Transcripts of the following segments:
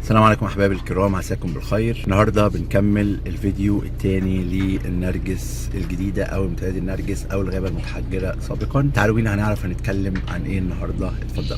السلام عليكم احبابي الكرام، عساكم بالخير. النهارده بنكمل الفيديو الثاني للنرجس الجديده او امتداد النرجس او الغابه المتحجره سابقا. تعالوا بينا هنعرف هنتكلم عن ايه النهارده. اتفضل.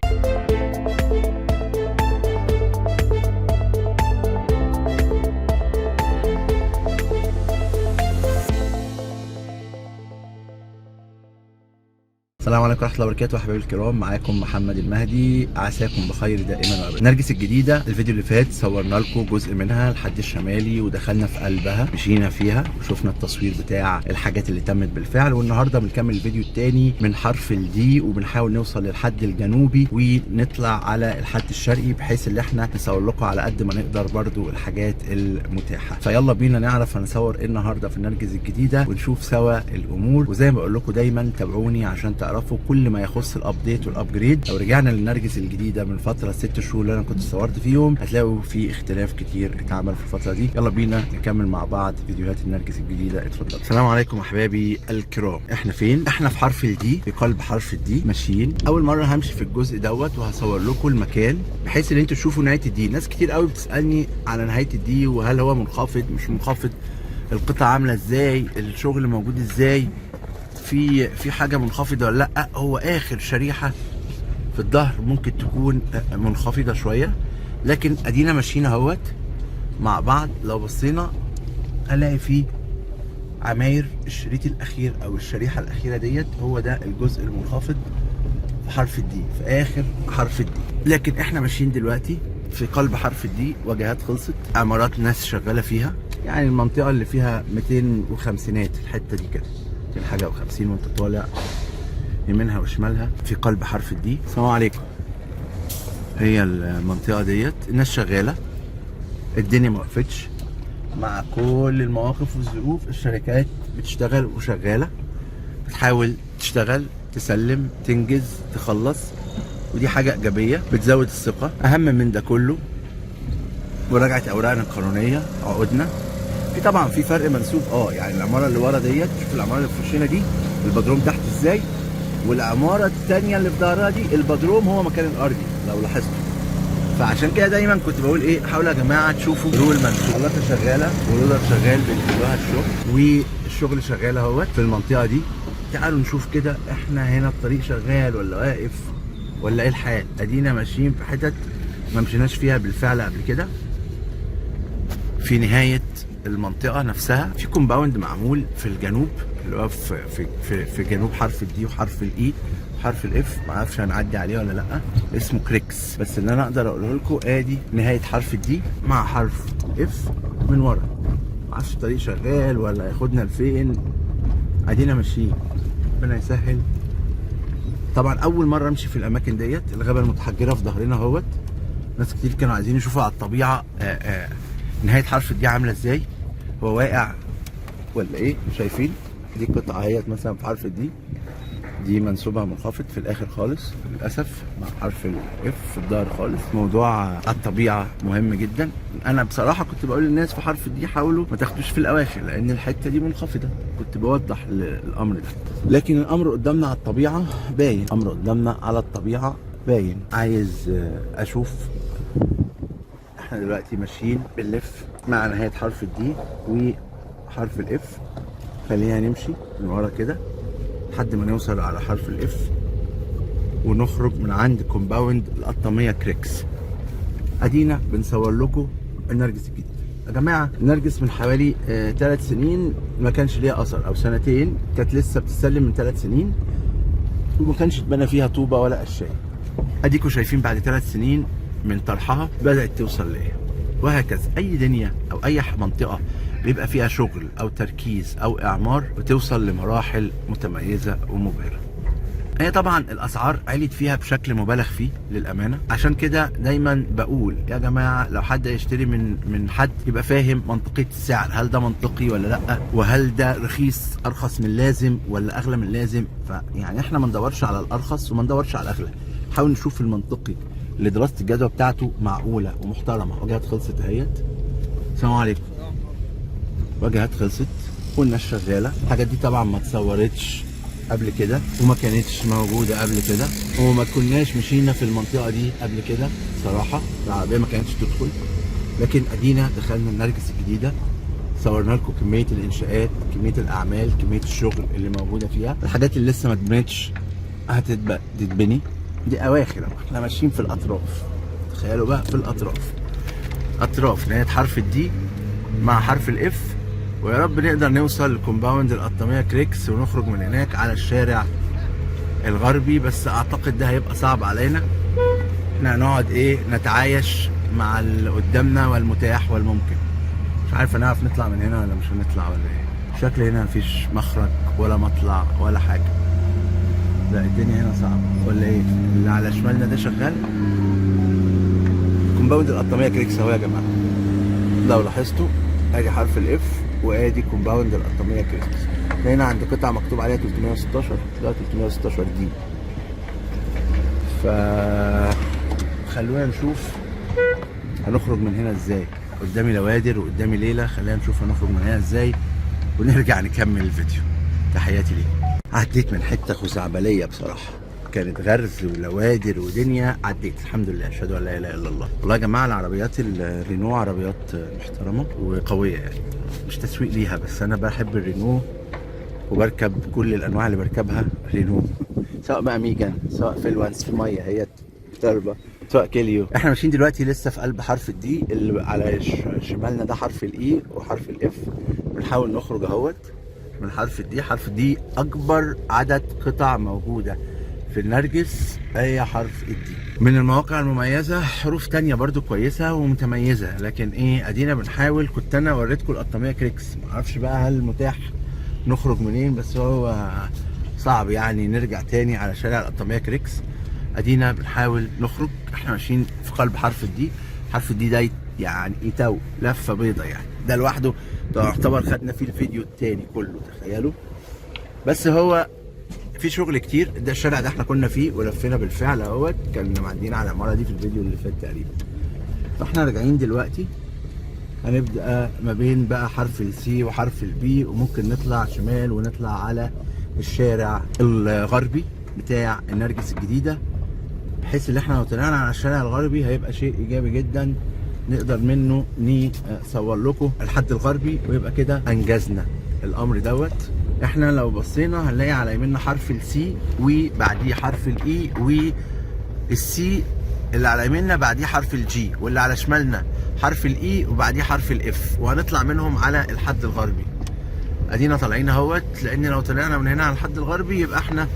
السلام عليكم ورحمه الله وبركاته احبابي الكرام، معاكم محمد المهدي، عساكم بخير دائما وابدا. نرجس الجديده الفيديو اللي فات صورنا لكم جزء منها الحد الشمالي ودخلنا في قلبها، مشينا فيها وشفنا التصوير بتاع الحاجات اللي تمت بالفعل. والنهارده بنكمل الفيديو الثاني من حرف الدي وبنحاول نوصل للحد الجنوبي ونطلع على الحد الشرقي، بحيث ان احنا نصور لكم على قد ما نقدر برضو الحاجات المتاحه. فيلا بينا نعرف هنصور ايه النهارده في النرجس الجديده ونشوف سوا الامور. وزي ما بقول لكم دايما تابعوني عشان تعرفوا كل ما يخص الابديت والابجريد. لو رجعنا للنرجس الجديده من فتره 6 شهور اللي انا كنت صورت فيهم هتلاقوا في اختلاف كتير اتعمل في الفتره دي. يلا بينا نكمل مع بعض فيديوهات النرجس الجديده. اتفضل. السلام عليكم احبابي الكرام، احنا فين؟ احنا في حرف الدي، في قلب حرف الدي ماشيين. اول مره همشي في الجزء دوت وهصور لكم المكان بحيث ان انتوا تشوفوا نهايه الدي. ناس كتير قوي بتسالني على نهايه الدي وهل هو منخفض مش منخفض، القطعه عامله ازاي، الشغل موجود ازاي، في حاجه منخفضه ولا لا. هو اخر شريحه في الظهر ممكن تكون منخفضه شويه، لكن ادينا ماشيين اهوت مع بعض. لو بصينا هنلاقي فيه عماير الشريط الاخير او الشريحه الاخيره ديت، هو ده الجزء المنخفض في حرف الدي، في اخر حرف الدي. لكن احنا ماشيين دلوقتي في قلب حرف الدي، واجهات خلصت، عمارات ناس شغاله فيها، يعني المنطقه اللي فيها 250 الحته دي كده حاجه و50 وانت طالع يمينها وشمالها في قلب حرف الدي. السلام عليكم. هي المنطقه ديت الناس شغاله، الدنيا ما وقفتش مع كل المواقف والظروف. الشركات بتشتغل وشغاله، بتحاول تشتغل تسلم تنجز تخلص، ودي حاجه ايجابيه بتزود الثقه. اهم من ده كله مراجعه اوراقنا القانونيه، عقودنا. في طبعا في فرق منسوب، يعني العماره اللي ورا ديت، شوف العماره اللي في وشنا دي البدروم تحت ازاي، والعماره الثانيه اللي في ظهرها دي البدروم هو مكان الارضي لو لاحظتوا. فعشان كده دايما كنت بقول ايه، حاولوا يا جماعه تشوفوا رول منسوب. العلاقه شغاله والرولر شغال بينقلوها الشغل، والشغل شغال اهوت في المنطقه دي. تعالوا نشوف كده احنا هنا الطريق شغال ولا واقف ولا ايه الحال. ادينا ماشيين في حتت ما مشيناش فيها بالفعل قبل كده. في نهايه المنطقه نفسها في كومباوند معمول في الجنوب، اللي هو في جنوب حرف الدي وحرف الاي وحرف الاف، ما اعرفش هنعدي عليه ولا لا، اسمه كريكس. بس اللي انا اقدر اقوله لكم ادي نهايه حرف الدي مع حرف اف من ورا. ما اعرفش الطريق شغال ولا هياخدنا لفين، ادينا ماشيين ربنا يسهل. طبعا اول مره امشي في الاماكن ديت، الغابه المتحجره في ظهرنا اهوت. ناس كتير كانوا عايزين يشوفوا على الطبيعه نهايه حرف الدي عامله ازاي، هو واقع ولا ايه. شايفين دي قطعه اهيت مثلا في حرف الدي، دي منسوبها منخفض في الاخر خالص للاسف مع حرف الاف في الظهر خالص. موضوع الطبيعه مهم جدا. انا بصراحه كنت بقول للناس في حرف الدي حاولوا ما تاخدوش في الاواخر لان الحته دي منخفضه، كنت بوضح الامر ده. لكن الامر قدامنا على الطبيعه باين، الامر قدامنا على الطبيعه باين. عايز اشوف، احنا دلوقتي ماشيين بنلف مع نهايه حرف الدي وحرف الاف. خلينا نمشي من ورا كده لحد ما نوصل على حرف الاف ونخرج من عند كومباوند القطاميه كريكس. ادينا بنصور لكم النرجس الجديد. يا جماعه النرجس من حوالي 3 سنين ما كانش ليها اثر، او سنتين كانت لسه بتسلم من 3 سنين وما كانش اتبنى فيها طوبه ولا قشايه. اديكم شايفين بعد 3 سنين من طرحها بدات توصل لايه. وهكذا اي دنيا او اي منطقه بيبقى فيها شغل او تركيز او اعمار بتوصل لمراحل متميزه ومبهره. هي طبعا الاسعار عليت فيها بشكل مبالغ فيه للامانه، عشان كده دايما بقول يا جماعه لو حد يشتري من حد يبقى فاهم منطقيه السعر، هل ده منطقي ولا لا، وهل ده رخيص ارخص من اللازم ولا اغلى من اللازم. فيعني احنا ما ندورش على الارخص وما ندورش على الاغلى، نحاول نشوف المنطقي اللي دراسه الجدوى بتاعته معقوله ومحترمه. واجهات خلصت اهيت. السلام عليكم. واجهات خلصت والناس شغاله. الحاجات دي طبعا ما اتصورتش قبل كده وما كانتش موجوده قبل كده، وما كناش مشينا في المنطقه دي قبل كده صراحه، العربيه ما كانتش تدخل. لكن ادينا دخلنا النرجس الجديده، صورنا لكم كميه الانشاءات، كميه الاعمال، كميه الشغل اللي موجوده فيها. الحاجات اللي لسه ما اتبنتش تتبني، دي اواخر. احنا ماشيين في الاطراف، تخيلوا بقى في الاطراف، اطراف نهايه حرف الدي مع حرف الاف. ويا رب نقدر نوصل لكومباوند القطاميه كريكس ونخرج من هناك على الشارع الغربي، بس اعتقد ده هيبقى صعب علينا. احنا هنقعد نتعايش مع اللي قدامنا والمتاح والممكن. مش عارف هنعرف نطلع من هنا ولا مش هنطلع ولا ايه. شكل هنا مفيش مخرج ولا مطلع ولا حاجه. لا الدنيا هنا صعبه ولا ايه؟ اللي على شمالنا ده شغال كومباوند القطاميه كريكس اهو يا جماعه. لو لاحظتوا ادي حرف الاف وادي كومباوند القطاميه كريكس. هنا عند قطعه مكتوب عليها 316، ده 316 دي. ف خلونا نشوف هنخرج من هنا ازاي. قدامي لوادر وقدامي ليله، خلينا نشوف هنخرج من هنا ازاي ونرجع نكمل الفيديو. تحياتي ليك. عديت من حته خزعبليه بصراحه، كانت غرز ولوادر ودنيا، عديت الحمد لله. اشهد ان لا اله الا الله. والله يا جماعه العربيات الرينو عربيات محترمه وقويه، يعني مش تسويق ليها، بس انا بحب الرينو وبركب كل الانواع اللي بركبها رينو، سواء بقى ميجان، سواء فيلوانس في ميه هي تربه، سواء كيليو. احنا ماشيين دلوقتي لسه في قلب حرف الدي، اللي على شمالنا ده حرف الاي وحرف الاف. بنحاول نخرج اهوت من حرف الدي. حرف الدي اكبر عدد قطع موجوده في النرجس هي حرف الدي. من المواقع المميزه حروف تانية برضو كويسه ومتميزه، لكن ادينا بنحاول. كنت انا وريتكم القطاميه كريكس، معرفش بقى هل متاح نخرج منين، بس هو صعب يعني نرجع تاني على شارع القطاميه كريكس. ادينا بنحاول نخرج. احنا ماشيين في قلب حرف الدي. حرف الدي ده يعني يتو لفه بيضه، يعني ده لوحده تعتبر خدنا فيه الفيديو التاني كله، تخيلوا. بس هو في شغل كتير. ده الشارع ده احنا كنا فيه ولفينا بالفعل اهوت، كنا معديين على العماره دي في الفيديو اللي فات تقريبا. فاحنا راجعين دلوقتي، هنبدا ما بين بقى حرف السي وحرف البي، وممكن نطلع شمال ونطلع على الشارع الغربي بتاع النرجس الجديده، بحيث ان احنا لو طلعنا على الشارع الغربي هيبقى شيء ايجابي جدا، نقدر منه نصور لكم الحد الغربي، ويبقى كده انجزنا الامر دوت. احنا لو بصينا هنلاقي على يميننا حرف السي وبعديه حرف الاي، والسي اللي على يميننا بعديه حرف الجي، واللي على شمالنا حرف الاي وبعديه حرف الاف، وهنطلع منهم على الحد الغربي. ادينا طالعين اهوت، لان لو طلعنا من هنا على الحد الغربي يبقى احنا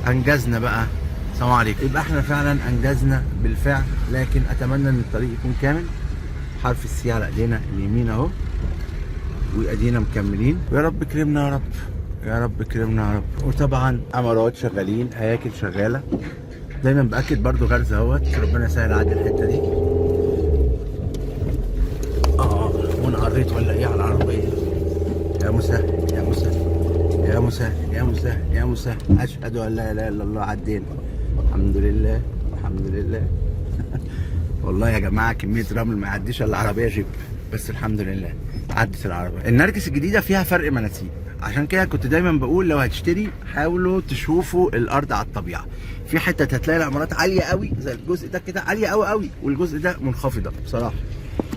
انجزنا بقى. السلام عليكم. يبقى احنا فعلا انجزنا بالفعل، لكن اتمنى ان الطريق يكون كامل. حرف السي على ايدينا اليمين اهو، وادينا مكملين، ويا رب كرمنا يا رب، يا رب كرمنا يا رب. وطبعا عمارات شغالين، هياكل شغاله. دايما باكد برضو غرز اهوت، ربنا يسهل اعدي الحته دي. وانا قريت ولا ايه على العربيه. يا مسهل يا مسهل يا مسهل يا مسهل يا مسهل. اشهد ان لا اله الا الله. عدينا الحمد لله الحمد لله. والله يا جماعه كميه رمل ما يعديش الا عربيه جيب، بس الحمد لله عدت العربيه. النرجس الجديده فيها فرق مناسيب، عشان كده كنت دايما بقول لو هتشتري حاولوا تشوفوا الارض على الطبيعه. في حته هتلاقي العمارات عاليه قوي زي الجزء ده كده، عاليه قوي قوي، والجزء ده منخفضه بصراحه.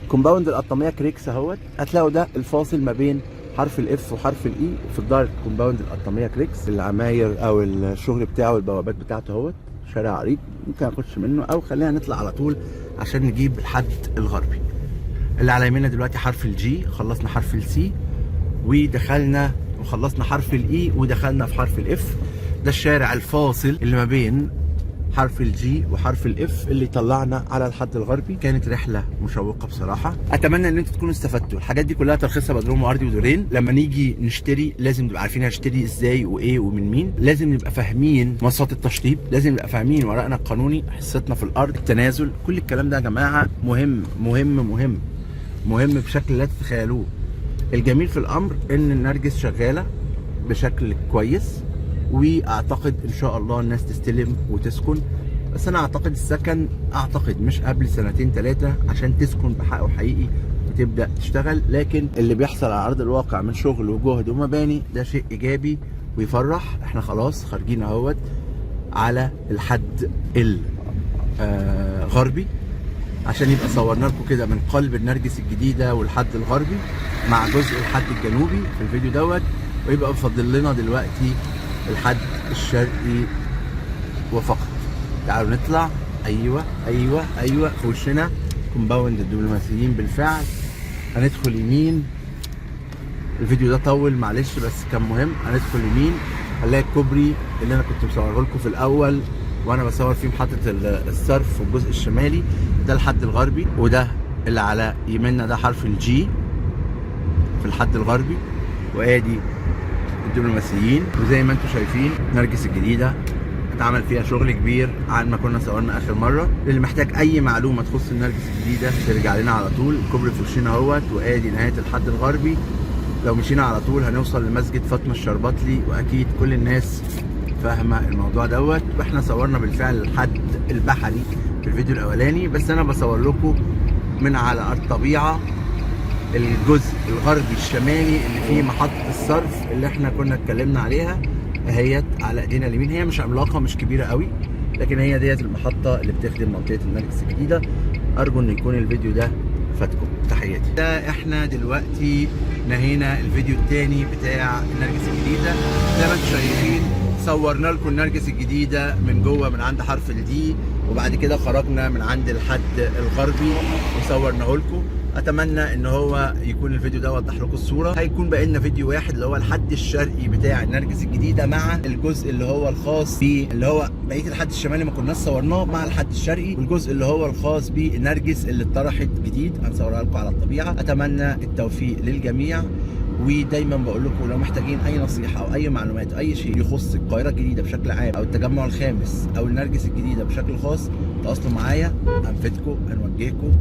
كومباوند القطاميه كريكس اهوت، هتلاقوا ده الفاصل ما بين حرف الاف وحرف الاي. في الدار كومباوند القطاميه كريكس، العماير او الشغل بتاعه البوابات بتاعته اهوت، شارع عريض ممكن اخش منه، او خلينا نطلع على طول عشان نجيب الحد الغربي. اللي على يميننا دلوقتي حرف الجي، خلصنا حرف السي ودخلنا وخلصنا حرف الاي ودخلنا في حرف الاف. ده الشارع الفاصل اللي ما بين حرف الجي وحرف الاف اللي طلعنا على الحد الغربي. كانت رحله مشوقه بصراحه، اتمنى ان انتوا تكونوا استفدتوا. الحاجات دي كلها ترخيصها بدروم وارضي ودورين. لما نيجي نشتري لازم نبقى عارفين هنشتري ازاي وايه ومن مين، لازم نبقى فاهمين منصات التشطيب، لازم نبقى فاهمين ورقنا القانوني، حصتنا في الارض، التنازل، كل الكلام ده يا جماعه مهم مهم مهم مهم بشكل لا تتخيلوه. الجميل في الامر ان النرجس شغاله بشكل كويس، واعتقد ان شاء الله الناس تستلم وتسكن. بس انا اعتقد السكن مش قبل سنتين ثلاثه عشان تسكن بحقه حقيقي وتبدا تشتغل. لكن اللي بيحصل على ارض الواقع من شغل وجهد ومباني ده شيء ايجابي ويفرح. احنا خلاص خارجين اهوت على الحد الغربي عشان يبقى صورنا لكم كده من قلب النرجس الجديده والحد الغربي مع جزء الحد الجنوبي في الفيديو دوت، ويبقى بفضل لنا دلوقتي الحد الشرقي وفقط. تعالوا نطلع. ايوه ايوه ايوه، في وشنا كومباوند الدبلوماسيين بالفعل. هندخل يمين. الفيديو ده طول معلش بس كان مهم. هندخل يمين هنلاقي الكوبري اللي انا كنت مصوره لكم في الاول وانا بصور فيه محطه الصرف في الجزء الشمالي. ده الحد الغربي، وده اللي على يميننا ده حرف الجي في الحد الغربي، وادي الدبلوماسيين. وزي ما انتم شايفين نرجس الجديده اتعمل فيها شغل كبير عن ما كنا صورنا اخر مره. اللي محتاج اي معلومه تخص النرجس الجديده ترجع لنا على طول. الكوبري في وشنا اهوت، وادي نهايه الحد الغربي. لو مشينا على طول هنوصل لمسجد فاطمه الشربطلي، واكيد كل الناس فاهمه الموضوع دوت. واحنا صورنا بالفعل الحد البحري في الفيديو الاولاني، بس انا بصور لكم من على الطبيعه الجزء الغربي الشمالي اللي فيه محطه الصرف اللي احنا كنا اتكلمنا عليها اهيت على ايدينا اليمين. هي مش عملاقه، مش كبيره قوي، لكن هي ديت المحطه اللي بتخدم منطقه النرجس الجديده. ارجو ان يكون الفيديو ده فاتكم. تحياتي. ده احنا دلوقتي نهينا الفيديو الثاني بتاع النرجس الجديده. زي ما انتم شايفين صورنا لكم النرجس الجديده من جوه من عند حرف الدي، وبعد كده خرجنا من عند الحد الغربي وصورناه لكم. اتمنى ان هو يكون الفيديو ده وضح لكم الصوره. هيكون باقي لنا فيديو واحد اللي هو الحد الشرقي بتاع النرجس الجديده مع الجزء اللي هو الخاص بيه اللي هو بقيه الحد الشمالي ما كناش صورناه مع الحد الشرقي، والجزء اللي هو الخاص بالنرجس اللي اتطرحت جديد هنصورها لكم على الطبيعه. اتمنى التوفيق للجميع، ودايما بقول لكم لو محتاجين اي نصيحه او اي معلومات او اي شيء يخص القاهره الجديده بشكل عام او التجمع الخامس او النرجس الجديده بشكل خاص، تواصلوا معايا هنفيدكم هنوجهكم.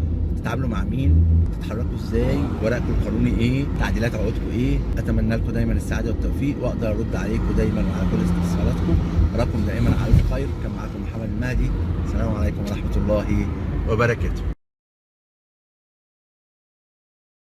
تتعاملوا مع مين، تتحركوا ازاي، ورقكم القانوني ايه، تعديلات عقودكم ايه. اتمنى لكم دايما السعاده والتوفيق، واقدر ارد عليكم دايما وعلى كل استفساراتكم. اراكم دائما على الف خير. كان معاكم محمد المهدي. السلام عليكم ورحمه الله وبركاته.